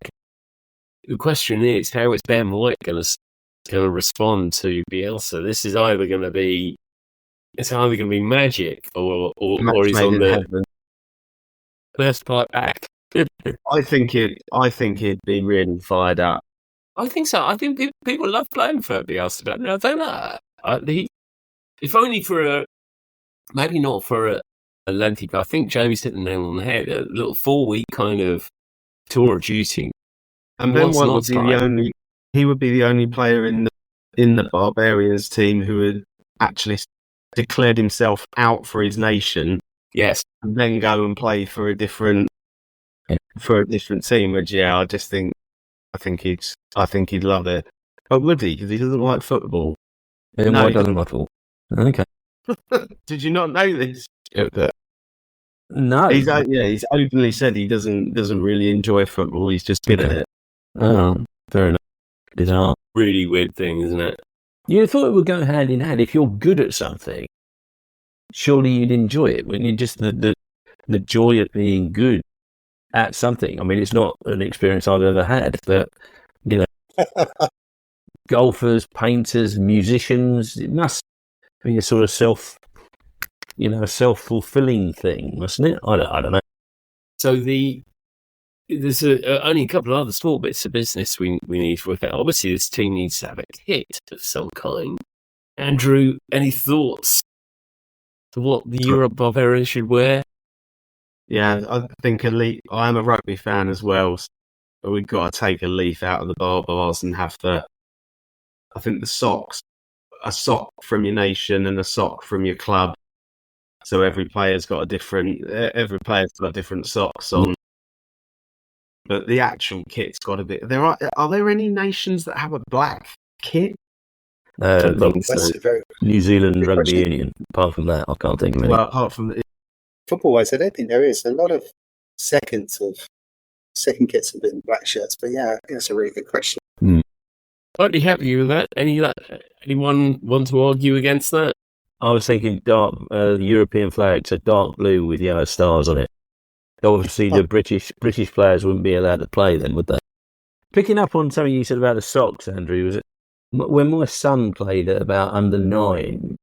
A: The question is, how is Ben White going to respond to Bielsa? This is either going to be magic, or he's on the first part back.
E: I think he'd be really fired up.
A: I think so. I think people love playing for Bielsa. But I don't know. If only for maybe not for a lengthy, but I think Jamie's hit the nail on the head. A little 4-week kind of tour of duty.
E: And Ben White would be the only player in the Barbarians team who had actually declared himself out for his nation.
A: Yes,
E: and then go and play for a different team. Which I think he'd love it. But would he? Because he doesn't like football.
D: And
E: No.
D: White doesn't like football. Okay.
E: Did you not know this?
D: No.
E: He's openly said he doesn't really enjoy football. He's just good at it.
D: Oh, fair enough. Bizarre.
A: really weird thing, isn't it?
D: You thought it would go hand in hand. If you're good at something, surely you'd enjoy it. When you just the joy of being good at something. I mean, it's not an experience I've ever had, but golfers, painters, musicians, it must be a sort of self-fulfilling thing, mustn't it? I don't know.
A: So there's only a couple of other small bits of business we need to work out. Obviously, this team needs to have a kit of some kind. Andrew, any thoughts to what the Europe Barbarians should wear?
E: Yeah, I think I am a rugby fan as well, but we've got to take a leaf out of the Barbars and have I think the socks, a sock from your nation and a sock from your club. So every player's got different socks on. But the actual kit's got a bit. Are there any nations that have a black kit?
D: New Zealand Rugby Union. Apart from that, I can't think of any.
E: Well, apart from
C: football-wise, I don't think there is. A lot of second kits have been black shirts, but yeah, I think that's a really good question.
A: I'd be happy with that. Anyone want to argue against that?
D: I was thinking dark European flag, so dark blue with yellow stars on it. Obviously, the British players wouldn't be allowed to play then, would they? Picking up on something you said about the socks, Andrew, was it when my son played at about under 9?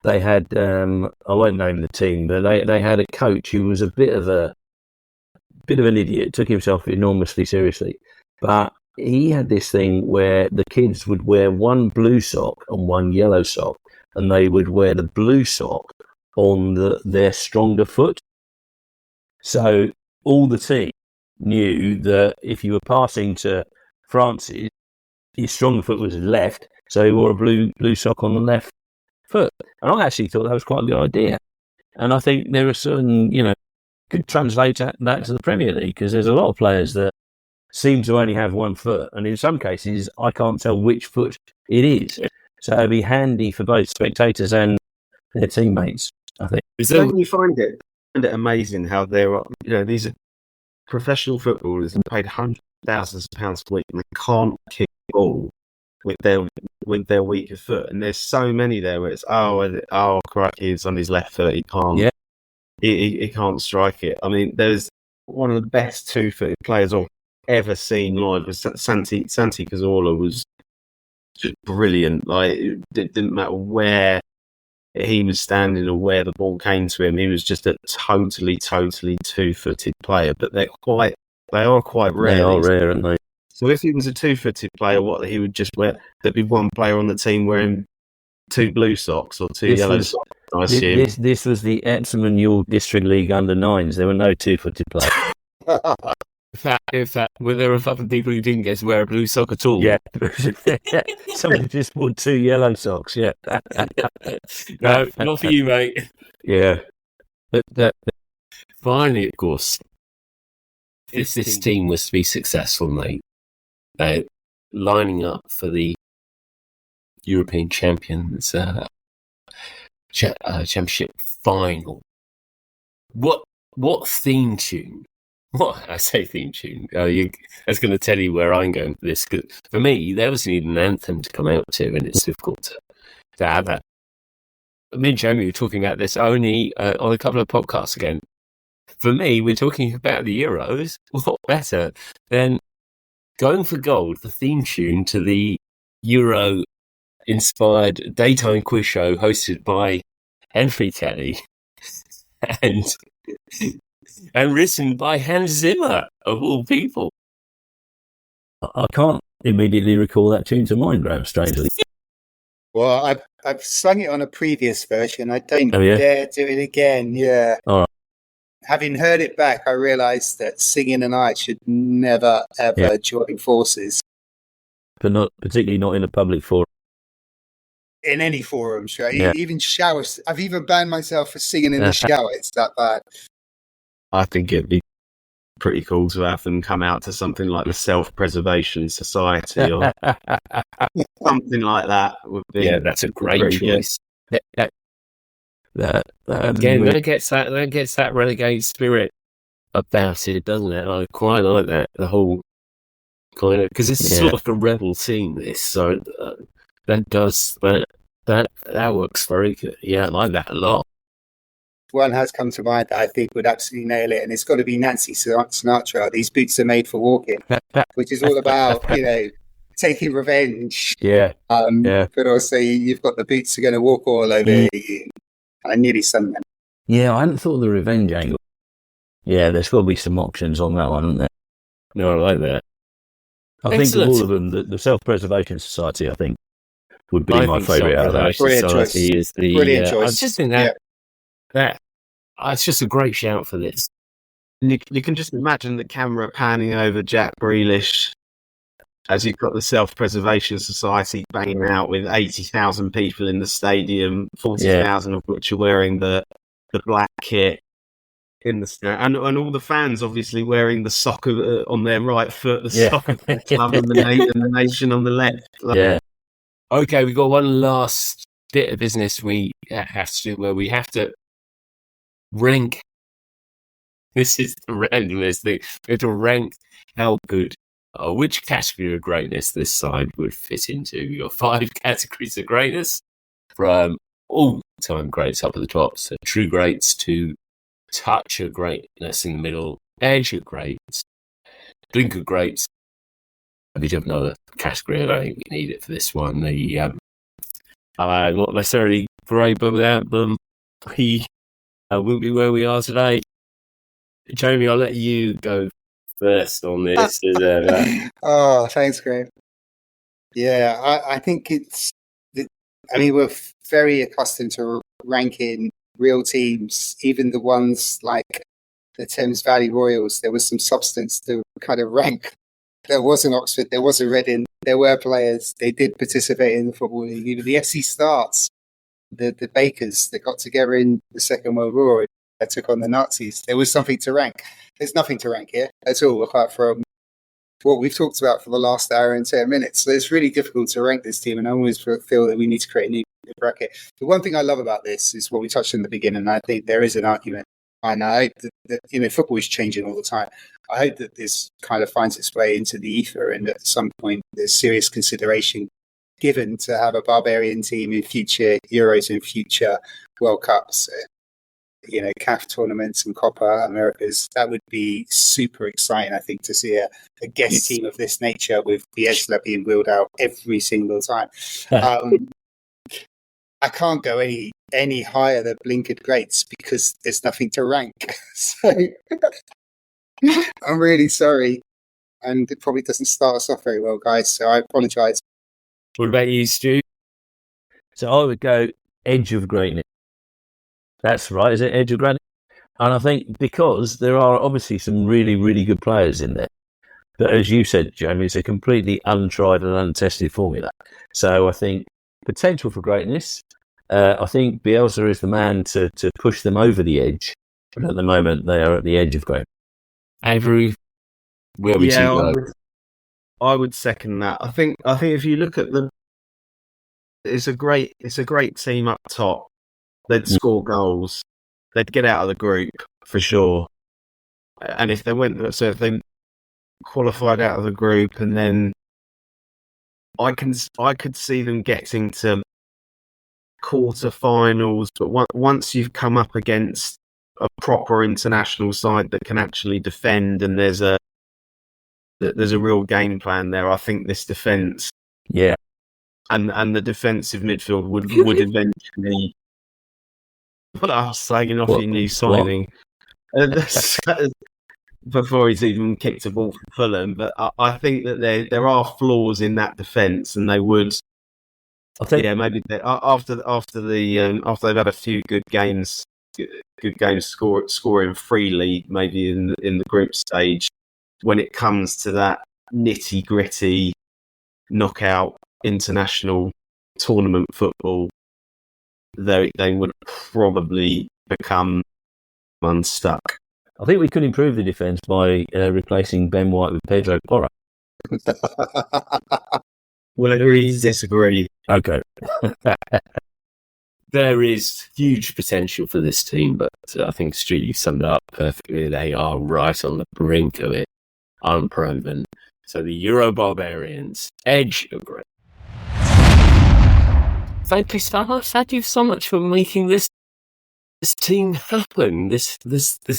D: They had I won't name the team, but they had a coach who was a bit of an idiot, took himself enormously seriously, but he had this thing where the kids would wear one blue sock and one yellow sock, and they would wear the blue sock on their stronger foot. So all the team knew that if you were passing to Francis, his stronger foot was left, so he wore a blue sock on the left foot. And I actually thought that was quite a good idea. And I think there are certain, could translate that to the Premier League, because there's a lot of players that seem to only have one foot, and in some cases I can't tell which foot it is. So it'd be handy for both spectators and their teammates, I think.
E: Don't you find it amazing how there are, these are professional footballers and paid hundreds of thousands of pounds a week, and they can't kick a ball with their weaker foot, and there's so many there where it's crikey, he's on his left foot, he can't. Yeah. He can't strike it. I mean, there's one of the best two-footed players I've ever seen live was Santi Cazorla. Was just brilliant. Like, it didn't matter where he was standing or where the ball came to him. He was just a totally two-footed player. But they are quite rare.
D: They are rare, aren't they?
E: So if he was a two-footed player, what he would just wear? There'd be one player on the team wearing 2 blue socks or 2 yellow socks. I assume
D: this was the Epsom and Ewell District League under 9s. There were no two-footed players.
A: In fact, were there other people who didn't get to wear a blue sock at all?
D: Yeah. Somebody just wore 2 yellow socks, yeah.
A: No, not for you, mate.
D: Yeah.
A: Finally, of course, if this team was to be successful, mate, lining up for the European Champions Championship final, what theme tune? What I say theme tune? That's going to tell you where I'm going for this. 'Cause for me, there was an anthem to come out to, and it's difficult to have that. Me and Jamie were talking about this only on a couple of podcasts again. For me, we're talking about the Euros. What better than going for gold, the theme tune to the Euro-inspired daytime quiz show hosted by Henry Kelly and written by Hans Zimmer, of all people.
D: I can't immediately recall that tune to mind, Graham, strangely.
C: Well, I've sung it on a previous version. I don't dare do it again. Yeah.
D: All right.
C: Having heard it back, I realised that singing and I should never, ever join forces.
D: But particularly not in a public forum.
C: In any forums, right?
D: Yeah.
C: Even showers. I've even banned myself for singing in the shower. It's that bad.
E: I think it'd be pretty cool to have them come out to something like the Self-Preservation Society or something like that. Would be
A: that's a great choice. Again, that gets that renegade spirit about it, doesn't it? I quite like that. The whole kind of, because it's sort of like a rebel scene. This, so that works very good. Yeah, I like that a lot.
C: One has come to mind that I think would absolutely nail it, and it's got to be Nancy Sinatra. These boots are made for walking, which is all about taking revenge.
D: Yeah.
C: But also you've got the boots are going to walk all over you. I nearly sung them.
D: Yeah, I hadn't thought of the revenge angle. Yeah, there's got to be some options on that one, isn't there?
A: No, I like that.
D: I think of all of them, the Self-Preservation Society, I think, would be my favourite out of that.
C: Brilliant choice. Brilliant choice.
A: I just think that it's just a great shout for this.
E: You can just imagine the camera panning over Jack Grealish as you've got the Self-Preservation Society banging out with 80,000 people in the stadium, 40,000 of which are wearing the black kit in the stand, and all the fans obviously wearing the sock on their right foot, the sock of the club and the nation on the left.
A: Okay, we've got one last bit of business we have to do where we have to rank. This is the randomest thing. We have to rank how good, which category of greatness this side would fit into. You've got 5 categories of greatness, from all-time greats up at the top, so true greats to touch of greatness in the middle, edge of greats, drink of greats. We have another category. I don't think we need it for this one. Not necessarily great, but without them, we wouldn't be where we are today. Jamie, I'll let you go first on this.
C: Oh, thanks, Graham. Yeah, I think we're very accustomed to ranking real teams, even the ones like the Thames Valley Royals. There was some substance to kind of rank. There was an Oxford, there was a Reading, there were players. They did participate in the Football League. Even the FC Starts, the Bakers that got together in the Second World War that took on the Nazis. There was something to rank. There's nothing to rank here at all, apart from what we've talked about for the last hour and 10 minutes. So it's really difficult to rank this team, and I always feel that we need to create a new bracket. The one thing I love about this is what we touched on in the beginning, and I think there is an argument. And I hope that football is changing all the time. I hope that this kind of finds its way into the ether, and at some point there's serious consideration given to have a Barbarian team in future Euros and future World Cups. CAF tournaments and Copa Americas. That would be super exciting, I think, to see a guest team of this nature with Bielsa being wheeled out every single time. I can't go any higher than Blinkered Greats because there's nothing to rank. So I'm really sorry. And it probably doesn't start us off very well, guys. So I apologise.
A: What about you, Stu?
D: So I would go edge of greatness. That's right, is it? Edge of greatness? And I think because there are obviously some really, really good players in there. But as you said, Jamie, it's a completely untried and untested formula. So I think potential for greatness. I think Bielsa is the man to push them over the edge. But at the moment, they are at the edge of greatness.
A: Avery, where would you go?
E: I would second that. I think if you look at them, it's a great team up top. They'd score goals. They'd get out of the group for sure. And if they qualified out of the group, and then I could see them getting to quarterfinals. But once you've come up against a proper international side that can actually defend, and there's a real game plan there, I think this defence, and the defensive midfield would eventually. What I was saying off your new signing before he's even kicked a ball from Fulham, but I think that there are flaws in that defence, and they would. Maybe after they've had a few good games scoring freely, maybe in the group stage, when it comes to that nitty gritty knockout international tournament football, they would probably become unstuck.
D: I think we could improve the defence by replacing Ben White with Pedro Porro.
E: Well, agree to disagree.
D: Okay.
A: There is huge potential for this team, but I think Stu, you summed it up perfectly. They are right on the brink of it, unproven. So the Euro Barbarians, edge of great. Thank you so much for making this team happen. This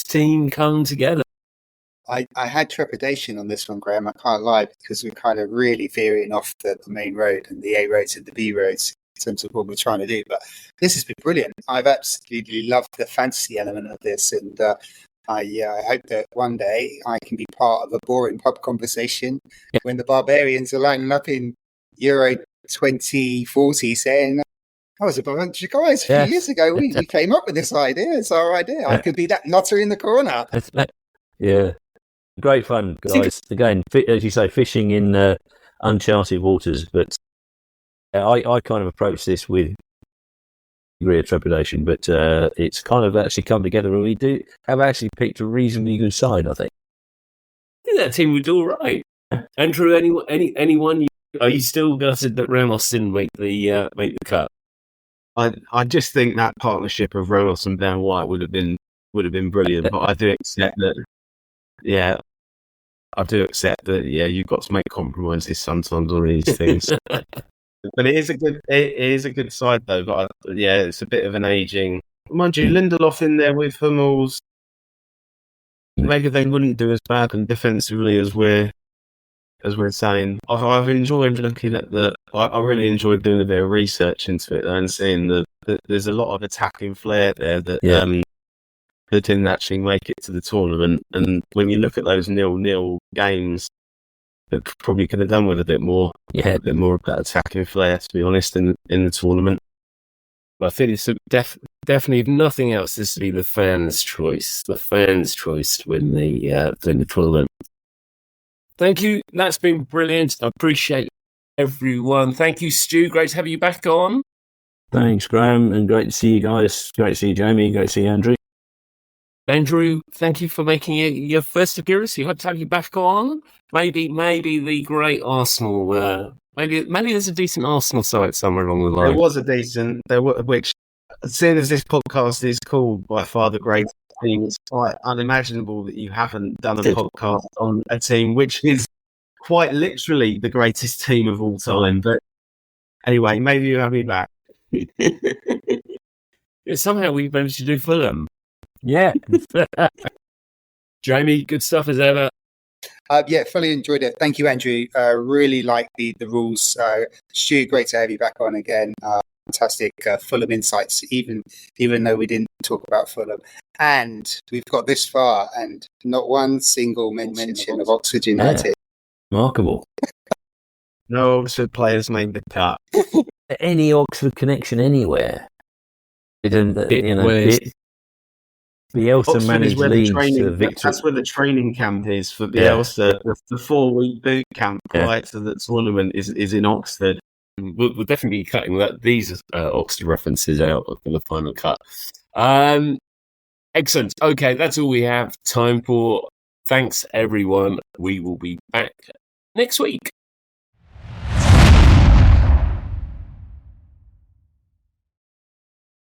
A: team come together.
C: I had trepidation on this one, Graham. I can't lie, because we're kind of really veering off the main road and the A roads and the B roads in terms of what we're trying to do. But this has been brilliant. I've absolutely loved the fantasy element of this, and I hope that one day I can be part of a boring pub conversation when the Barbarians are lining up in Euro 2040 saying, "I was a bunch of guys a few years ago. We came up with this idea. It's our idea. I could be that nutter in the corner."
D: Yeah. Great fun, guys. Again, as you say, fishing in uncharted waters. But I kind of approach this with a degree of trepidation, but it's kind of actually come together, and we do have actually picked a reasonably good side, I think.
A: I think that team would do all right. Andrew, anyone? Are you still gutted that Ramos didn't make the cut?
E: I just think that partnership of Ramos and Ben White would have been brilliant. But I do accept that. Yeah, I do accept that. Yeah, you've got to make compromises sometimes on these things. But it is a good side though. But it's a bit of an aging. Mind you, Lindelof in there with Hummels, maybe they wouldn't do as bad and defensively as we're saying. I've enjoyed looking at I really enjoyed doing a bit of research into it and seeing that there's a lot of attacking flair there that that didn't actually make it to the tournament. And when you look at those 0-0 games, that probably could have done with a bit more of that attacking flair, to be honest, in the tournament.
A: But I think it's definitely, if nothing else, this will be the fans' choice. The fans' choice to win the tournament. Thank you. That's been brilliant. I appreciate everyone. Thank you, Stu. Great to have you back on.
D: Thanks, Graham, and great to see you guys. Great to see you, Jamie. Great to see you, Andrew.
A: Andrew, thank you for making your first appearance. You hope to have you back on. Maybe the great Arsenal. Maybe there's a decent Arsenal side somewhere along the line.
E: There was a decent. Which, seeing as this podcast is called by far the greatest team, it's quite unimaginable that you haven't done a podcast on a team which is quite literally the greatest team of all time. But anyway, maybe you have me back.
A: Somehow we managed to do Fulham.
D: Yeah.
A: Jamie, good stuff as ever.
C: Fully enjoyed it. Thank you, Andrew. Really like the rules. Stu, great to have you back on again. Fantastic Fulham insights, even though we didn't talk about Fulham. And we've got this far and not one single mention of Oxford United.
D: Remarkable.
E: No Oxford players made the cut.
D: Any Oxford connection anywhere? Bielsa managed Leeds to victory.
E: That's where the training camp is for Bielsa. The 4-week boot camp prior to the tournament is in Oxford.
A: We'll definitely be cutting these Oxford references out in the final cut. Excellent. Okay, that's all we have time for. Thanks, everyone. We will be back next week.